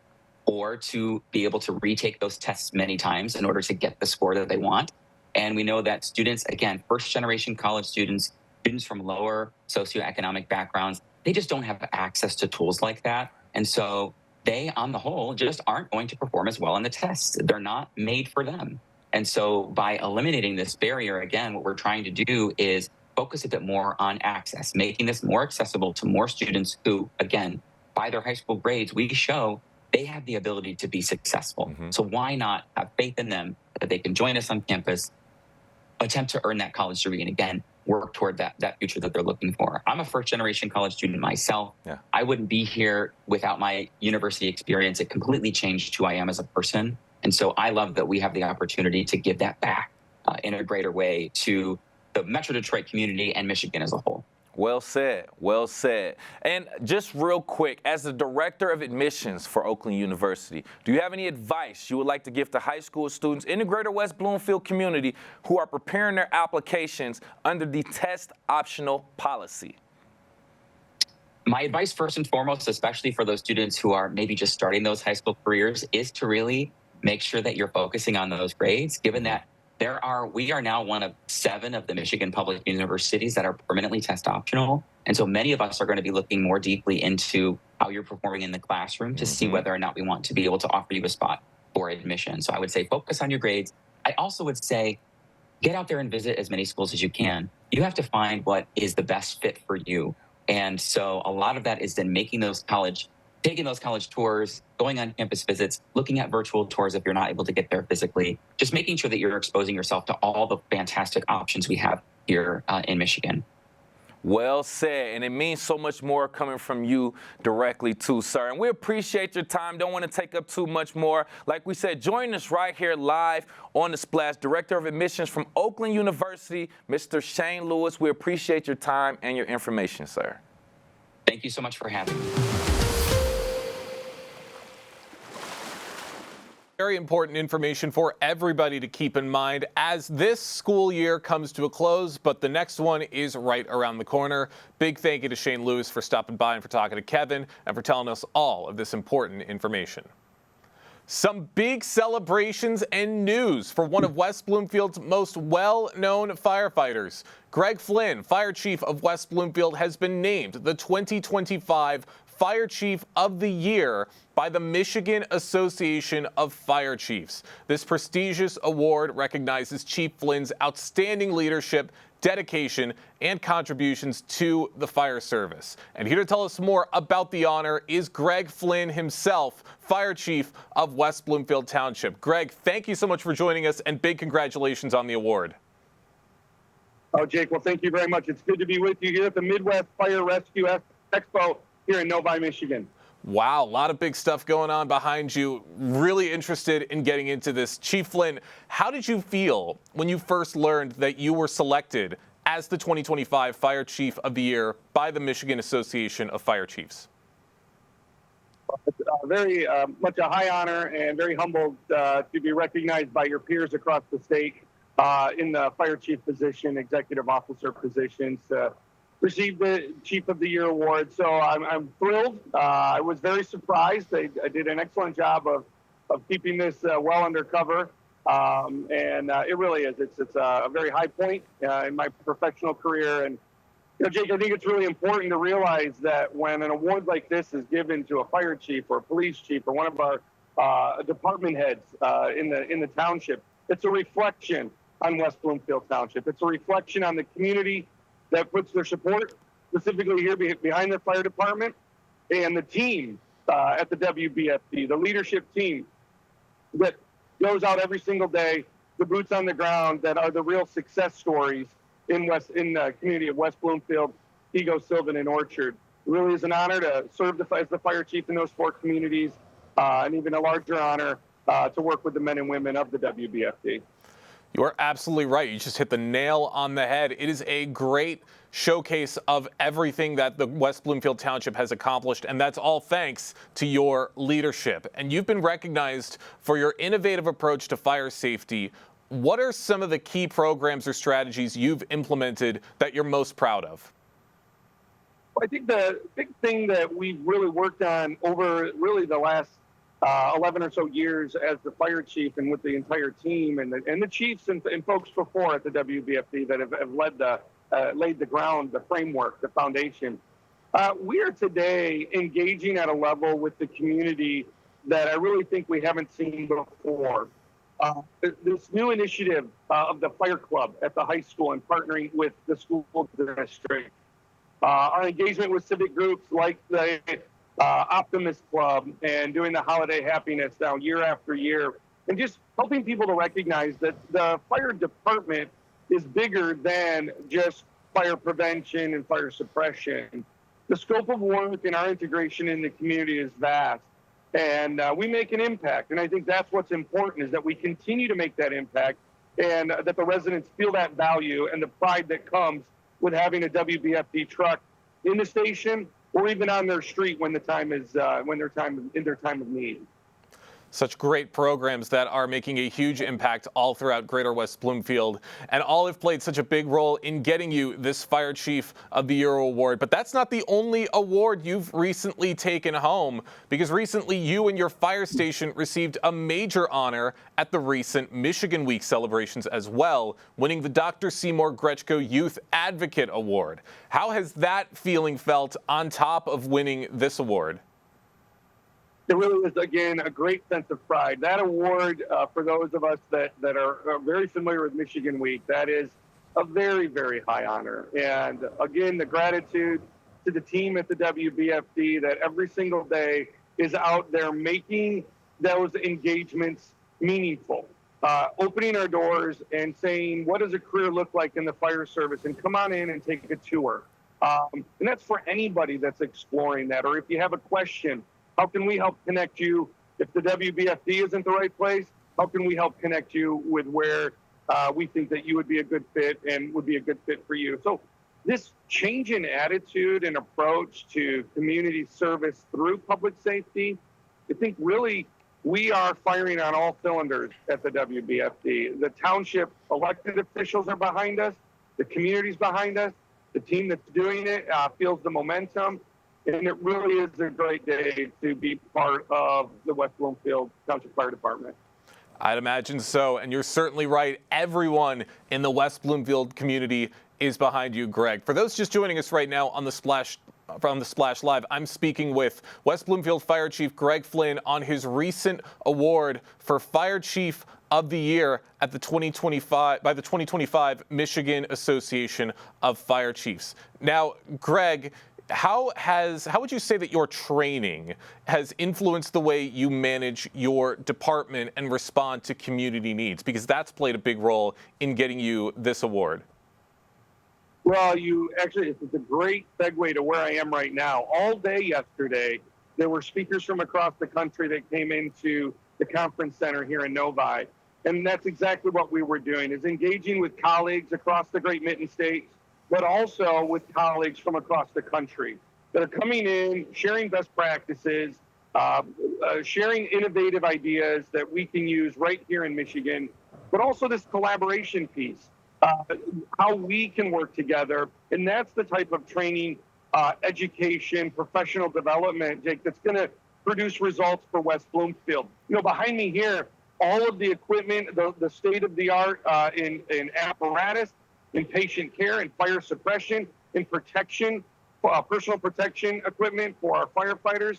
or to be able to retake those tests many times in order to get the score that they want. And we know that students, again, first-generation college students from lower socioeconomic backgrounds, they just don't have access to tools like that. And so they, on the whole, just aren't going to perform as well on the tests. They're not made for them. And so by eliminating this barrier, again, what we're trying to do is focus a bit more on access, making this more accessible to more students who, again, by their high school grades, we show they have the ability to be successful. So why not have faith in them that they can join us on campus, attempt to earn that college degree, and again, work toward that future that they're looking for. I'm a first-generation college student myself. Yeah. I wouldn't be here without my university experience. It completely changed who I am as a person. And so I love that we have the opportunity to give that back in a greater way to the Metro Detroit community and Michigan as a whole. Well said. And just real quick, as the Director of Admissions for Oakland University, do you have any advice you would like to give to high school students in the greater West Bloomfield community who are preparing their applications under the test optional policy? My advice, first and foremost, especially for those students who are maybe just starting those high school careers, is to really make sure that you're focusing on those grades, given that we are now one of 7 of the Michigan public universities that are permanently test optional. And so many of us are going to be looking more deeply into how you're performing in the classroom to see whether or not we want to be able to offer you a spot for admission. So I would say focus on your grades. I also would say get out there and visit as many schools as you can. You have to find what is the best fit for you. And so a lot of that is then making those college taking those college tours, going on campus visits, looking at virtual tours if you're not able to get there physically, just making sure that you're exposing yourself to all the fantastic options we have here in Michigan. Well said, and it means so much more coming from you directly too, sir. And we appreciate your time. Don't want to take up too much more. Like we said, join us right here live on The Splash. Director of Admissions from Oakland University, Mr. Shane Lewis. We appreciate your time and your information, sir. Thank you so much for having me. Very important information for everybody to keep in mind as this school year comes to a close, but the next one is right around the corner. Big thank you to Shane Lewis for stopping by and for talking to Kevin and for telling us all of this important information. Some big celebrations and news for one of West Bloomfield's most well-known firefighters. Greg Flynn, Fire Chief of West Bloomfield, has been named the 2025 Fire Chief of the Year by the Michigan Association of Fire Chiefs. This prestigious award recognizes Chief Flynn's outstanding leadership, dedication, and contributions to the fire service. And here to tell us more about the honor is Greg Flynn himself, Fire Chief of West Bloomfield Township. Greg, thank you so much for joining us, and big congratulations on the award. Oh, Jake, well, thank you very much. It's good to be with you here at the Midwest Fire Rescue Expo here in Novi, Michigan. Wow, a lot of big stuff going on behind you. Really interested in getting into this. Chief Flynn, how did you feel when you first learned that you were selected as the 2025 Fire Chief of the Year by the Michigan Association of Fire Chiefs? It's very much a high honor and very humbled to be recognized by your peers across the state in the fire chief position, executive officer positions, received the Chief of the Year award. So I'm thrilled. I was very surprised. I did an excellent job of keeping this well undercover. And it really is. It's a very high point in my professional career. And, you know, Jake, I think it's really important to realize that when an award like this is given to a fire chief or a police chief or one of our department heads in the township, it's a reflection on West Bloomfield Township. It's a reflection on the community that puts their support specifically here behind the fire department and the team at the WBFD, the leadership team that goes out every single day, the boots on the ground that are the real success stories in the community of West Bloomfield, Ego, Sylvan, and Orchard. It really is an honor to serve as the fire chief in those four communities, and even a larger honor to work with the men and women of the WBFD. You are absolutely right. You just hit the nail on the head. It is a great showcase of everything that the West Bloomfield Township has accomplished, and that's all thanks to your leadership. And you've been recognized for your innovative approach to fire safety. What are some of the key programs or strategies you've implemented that you're most proud of? I think the big thing that we've really worked on over really the last 11 or so years as the fire chief and with the entire team and the chiefs and folks before at the WBFD that have laid the ground, the framework, the foundation. We are today engaging at a level with the community that I really think we haven't seen before. This new initiative of the fire club at the high school and partnering with the school district. Our engagement with civic groups like the Optimist Club and doing the holiday happiness now year after year, and just helping people to recognize that the fire department is bigger than just fire prevention and fire suppression. The scope of work and our integration in the community is vast, and we make an impact. And I think that's what's important, is that we continue to make that impact and that the residents feel that value and the pride that comes with having a WBFD truck in the station or even on their street when in their time of need. Such great programs that are making a huge impact all throughout Greater West Bloomfield, and all have played such a big role in getting you this Fire Chief of the Year award. But that's not the only award you've recently taken home, because recently you and your fire station received a major honor at the recent Michigan Week celebrations as well, winning the Dr. Seymour Gretschko Youth Advocate Award. How has that feeling felt on top of winning this award? It really is, again, a great sense of pride. That award, for those of us that are very familiar with Michigan Week, that is a very, very high honor. And again, the gratitude to the team at the WBFD that every single day is out there making those engagements meaningful. Opening our doors and saying, what does a career look like in the fire service? And come on in and take a tour. And that's for anybody that's exploring that. Or if you have a question, how can we help connect you? If the WBFD isn't the right place, how can we help connect you with where we think that you would be a good fit and would be a good fit for you? So this change in attitude and approach to community service through public safety, I think really we are firing on all cylinders at the WBFD. The township elected officials are behind us. The community's behind us. The team that's doing it feels the momentum. And it really is a great day to be part of the West Bloomfield Township Fire Department. I'd imagine so, and you're certainly right. Everyone in the West Bloomfield community is behind you, Greg. For those just joining us right now on the Splash Live, I'm speaking with West Bloomfield Fire Chief Greg Flynn on his recent award for Fire Chief of the Year at the 2025 Michigan Association of Fire Chiefs. Now, Greg, how would you say that your training has influenced the way you manage your department and respond to community needs? Because that's played a big role in getting you this award. Well, it's a great segue to where I am right now. All day yesterday, there were speakers from across the country that came into the conference center here in Novi. And that's exactly what we were doing, is engaging with colleagues across the Great Mitten States, but also with colleagues from across the country that are coming in, sharing best practices, sharing innovative ideas that we can use right here in Michigan, but also this collaboration piece, how we can work together. And that's the type of training, education, professional development, Jake, that's going to produce results for West Bloomfield. You know, behind me here, all of the equipment, the state-of-the-art in apparatus, in patient care, in fire suppression, in protection, personal protection equipment for our firefighters.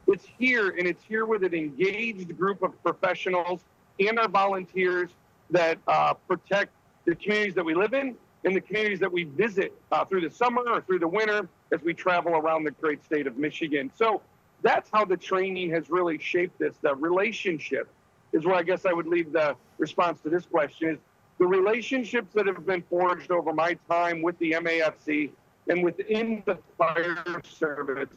It's here, and it's here with an engaged group of professionals and our volunteers that protect the communities that we live in and the communities that we visit through the summer or through the winter as we travel around the great state of Michigan. So that's how the training has really shaped this. The relationship is where I guess I would leave the response to this question, is the relationships that have been forged over my time with the MAFC and within the fire service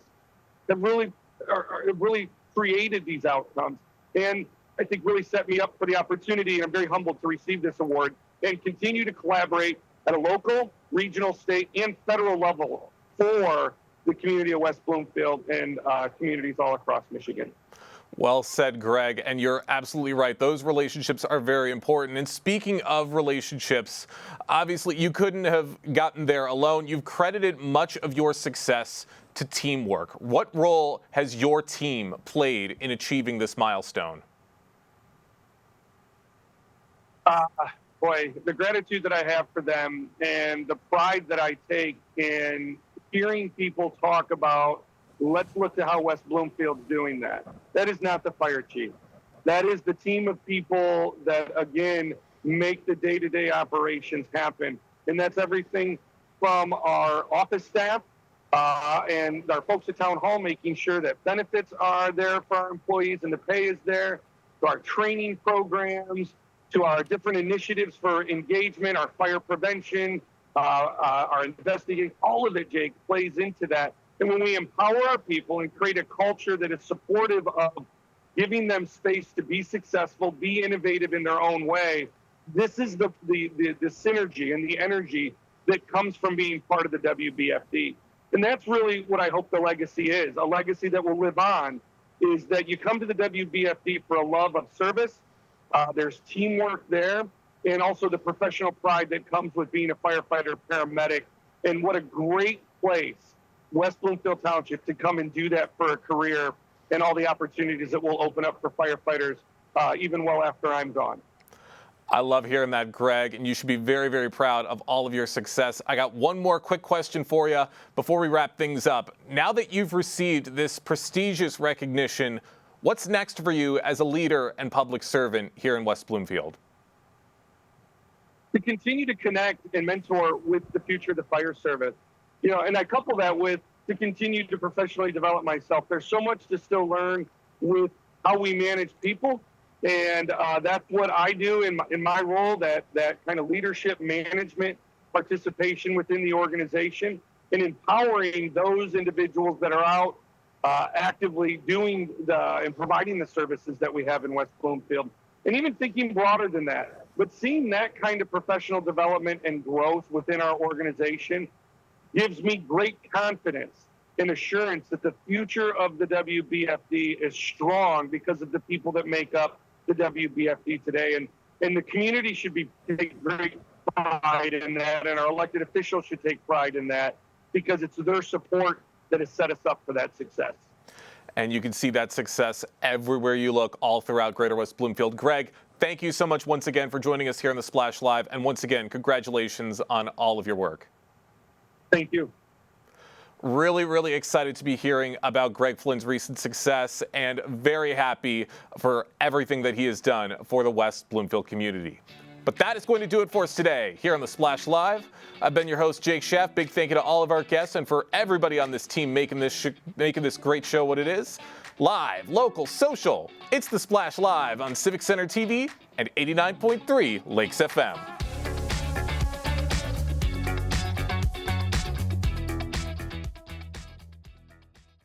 have really created these outcomes. And I think really set me up for the opportunity, and I'm very humbled to receive this award and continue to collaborate at a local, regional, state, and federal level for the community of West Bloomfield and communities all across Michigan. Well said, Greg, and you're absolutely right. Those relationships are very important. And speaking of relationships, obviously you couldn't have gotten there alone. You've credited much of your success to teamwork. What role has your team played in achieving this milestone? Boy, the gratitude that I have for them and the pride that I take in hearing people talk about, let's look at how West Bloomfield's doing that. That is not the fire chief. That is the team of people that, again, make the day-to-day operations happen. And that's everything from our office staff and our folks at Town Hall, making sure that benefits are there for our employees and the pay is there, to our training programs, to our different initiatives for engagement, our fire prevention, our investigating. All of it, Jake, plays into that. And when we empower our people and create a culture that is supportive of giving them space to be successful, be innovative in their own way, this is the synergy and the energy that comes from being part of the WBFD. And that's really what I hope the legacy is, a legacy that will live on, is that you come to the WBFD for a love of service. There's teamwork there, and also the professional pride that comes with being a firefighter, paramedic. And what a great place, West Bloomfield Township, to come and do that for a career, and all the opportunities that will open up for firefighters even well after I'm gone. I love hearing that, Greg, and you should be very, very proud of all of your success. I got one more quick question for you before we wrap things up. Now that you've received this prestigious recognition, what's next for you as a leader and public servant here in West Bloomfield? To continue to connect and mentor with the future of the fire service. You know, and I couple that with to continue to professionally develop myself. There's so much to still learn with how we manage people. And that's what I do in my role, that kind of leadership, management, participation within the organization, and empowering those individuals that are out actively doing and providing the services that we have in West Bloomfield. And even thinking broader than that, but seeing that kind of professional development and growth within our organization gives me great confidence and assurance that the future of the WBFD is strong because of the people that make up the WBFD today. And the community should take great pride in that, and our elected officials should take pride in that, because it's their support that has set us up for that success. And you can see that success everywhere you look, all throughout Greater West Bloomfield. Greg, thank you so much once again for joining us here on the Splash Live. And once again, congratulations on all of your work. Thank you. Really, really excited to be hearing about Greg Flynn's recent success, and very happy for everything that he has done for the West Bloomfield community. But that is going to do it for us today here on the Splash Live. I've been your host, Jake Schaff. Big thank you to all of our guests and for everybody on this team making this great show what it is. Live, local, social. It's the Splash Live on Civic Center TV and 89.3 Lakes FM.